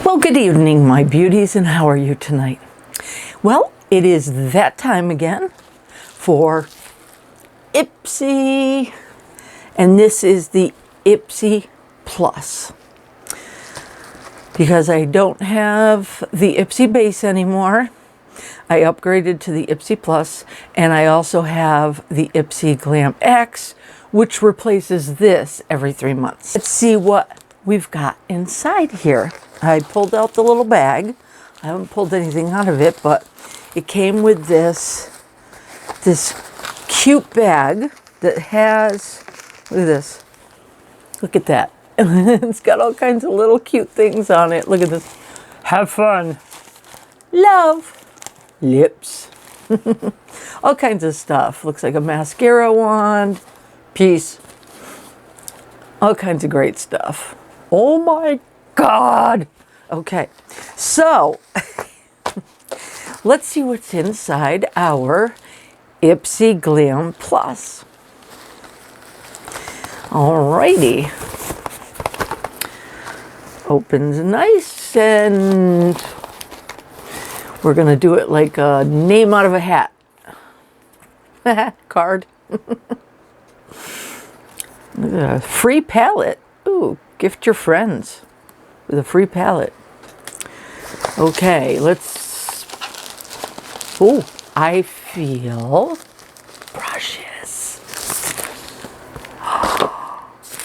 Well, good evening, my beauties, and how are you tonight? Well, it is that time again for IPSY, and this is the IPSY Plus. Because I don't have the IPSY base anymore, I upgraded to the IPSY Plus, and I also have the IPSY Glam X, which replaces this every 3 months. Let's see what we've got inside here. I pulled out the little bag. I haven't pulled anything out of it, but it came with this cute bag that has, look at this. Look at that. It's got all kinds of little cute things on it. Look at this. Have fun. Love. Lips. All kinds of stuff. Looks like a mascara wand. Piece. All kinds of great stuff. Oh my God. Okay, so let's see what's inside our IPSY Glam Plus. Alrighty. Opens nice, and we're going to do it like a name out of a hat. Card. A free palette. Ooh, gift your friends with a free palette. Okay, let's, oh, I feel brushes.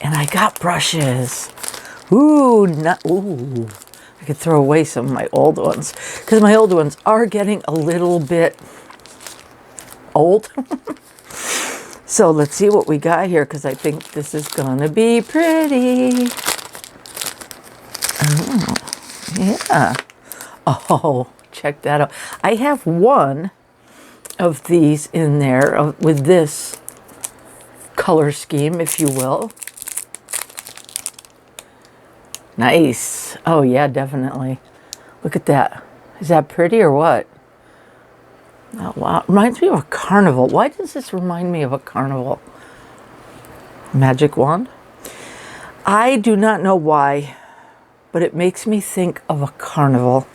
And I got brushes. Ooh, ooh. I could throw away some of my old ones because my old ones are getting a little bit old. So let's see what we got here, because I think this is gonna be pretty. Oh, yeah. Oh, check that out. I have one of these in there with this color scheme, if you will. Nice. Oh, yeah, definitely. Look at that. Is that pretty or what? Oh, wow. Reminds me of a carnival. Why does this remind me of a carnival? Magic wand? I do not know why, but it makes me think of a carnival.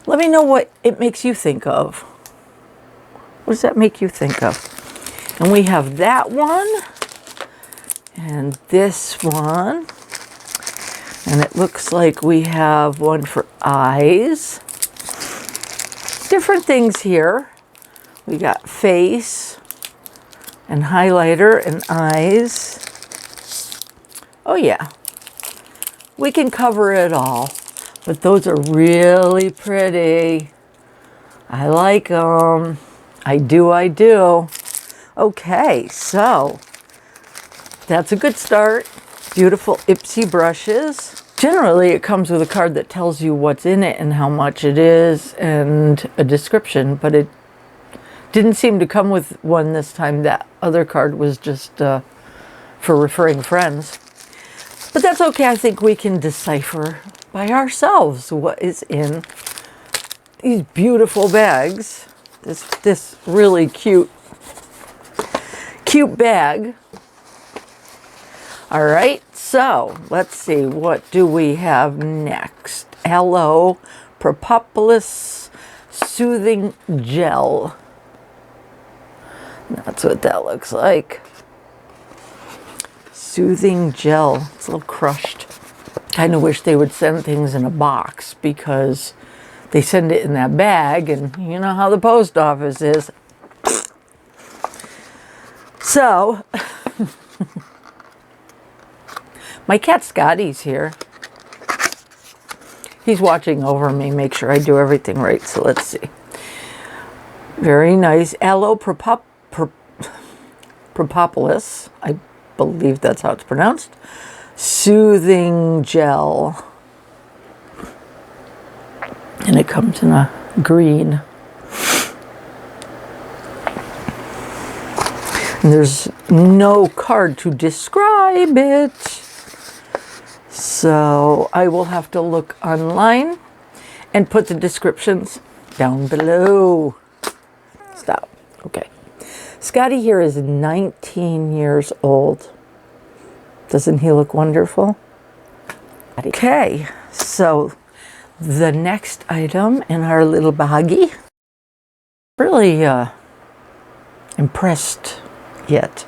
Let me know what it makes you think of. What does that make you think of? And we have that one and this one. And it looks like we have one for eyes. Different things here. We got face and highlighter and eyes. Oh yeah, we can cover it all, but those are really pretty. I like them. I do. Okay, so that's a good start. Beautiful IPSY brushes. Generally, it comes with a card that tells you what's in it and how much it is and a description, but it didn't seem to come with one this time. That other card was just for referring friends. But that's okay. I think we can decipher by ourselves what is in these beautiful bags. This really cute bag. All right, so let's see, what do we have next? Aloe Propolis Soothing Gel. That's what that looks like. Soothing gel. It's a little crushed. Kind of wish they would send things in a box, because they send it in that bag, and you know how the post office is. So, my cat Scotty's here. He's watching over me, make sure I do everything right. So let's see. Very nice. Aloe Propolis. I believe that's how it's pronounced. Soothing gel. And it comes in a green. And there's no card to describe it. So I will have to look online and put the descriptions down below. Stop. Okay. Scotty here is 19 years old. Doesn't he look wonderful? Okay, so So the next item in our little baggie, really impressed yet.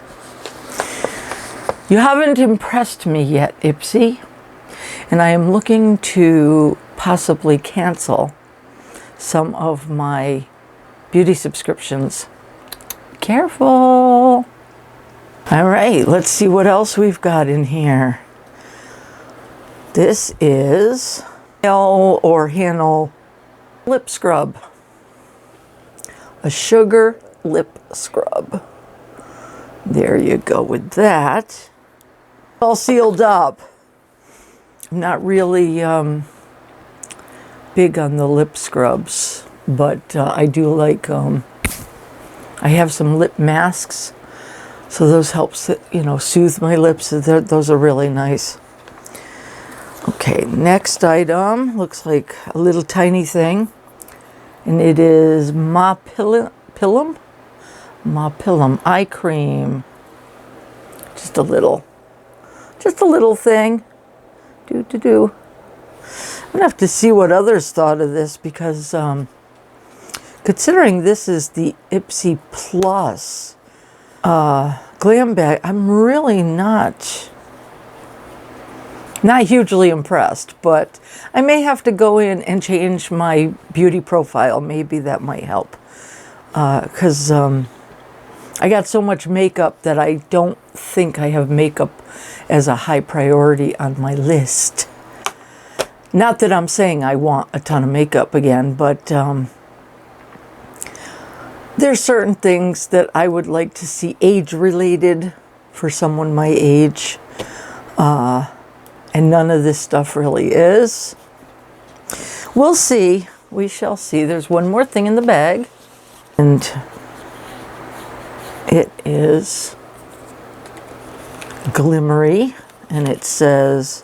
You haven't impressed me yet, IPSY, and I am looking to possibly cancel some of my beauty subscriptions. Careful. All right, let's see what else we've got in here. This is HANALEI lip scrub. A sugar lip scrub. There you go with that. All sealed up. I'm not really big on the lip scrubs, but I do like, I have some lip masks, so those help, soothe my lips. Those are really nice. Okay, next item looks like a little tiny thing, and it is MAAPILIM eye cream. Just a little thing. I'm gonna have to see what others thought of this, because considering this is the ipsyplus glam bag, I'm really not hugely impressed, but I may have to go in and change my beauty profile. Maybe that might help, because I got so much makeup that I don't think I have makeup as a high priority on my list. Not that I'm saying I want a ton of makeup again, but there's certain things that I would like to see age-related for someone my age, and none of this stuff really is. We'll see. We shall see. There's one more thing in the bag, and it is glimmery, and it says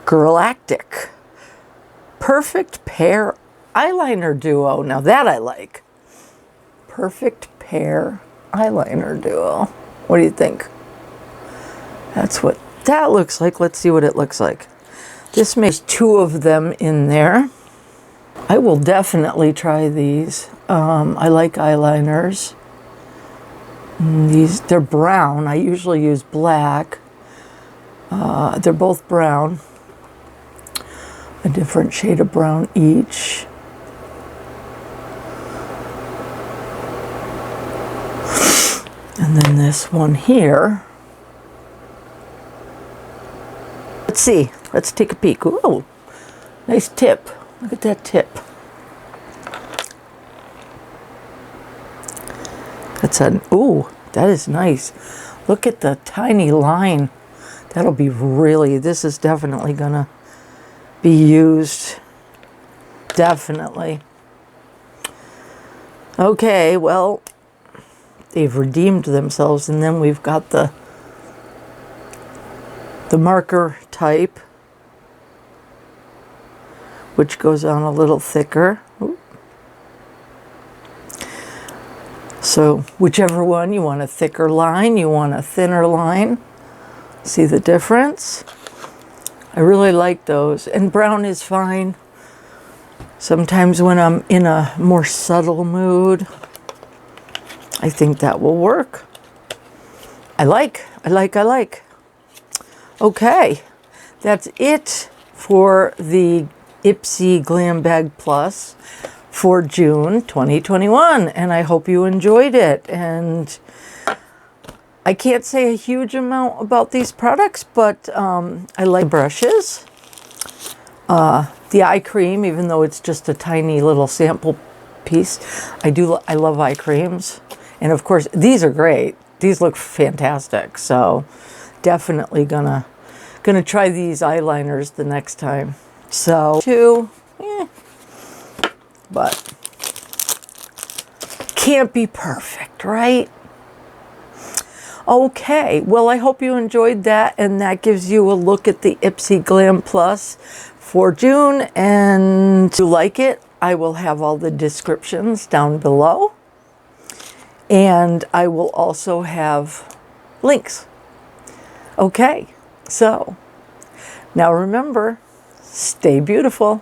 GIRLACTIK Perfect Pair Eyeliner Duo. Now that I like. Perfect Pair Eyeliner Duo. What do you think? That's what that looks like. Let's see what it looks like. This makes two of them in there. I will definitely try these. I like eyeliners. They're brown. I usually use black. They're both brown. A different shade of brown each. And then this one here. Let's see. Let's take a peek. Ooh, nice tip. Look at that tip. That's ooh, that is nice. Look at the tiny line. That'll be really, this is definitely gonna be used. Definitely. Okay, well, they've redeemed themselves, and then we've got the marker type, which goes on a little thicker. Ooh. So whichever one, you want a thicker line, you want a thinner line. See the difference? I really like those. And brown is fine. Sometimes when I'm in a more subtle mood, I think that will work. I like. Okay, that's it for the IPSY Glam Bag Plus for June 2021, and I hope you enjoyed it. And I can't say a huge amount about these products, but I like brushes. The eye cream, even though it's just a tiny little sample piece, I love eye creams. And of course, these are great. These look fantastic. So definitely gonna try these eyeliners the next time. So but can't be perfect, right? Okay, well, I hope you enjoyed that, and that gives you a look at the IPSY Glam Plus for June. And if you like it, I will have all the descriptions down below, and I will also have links. Okay, so now remember, Stay beautiful.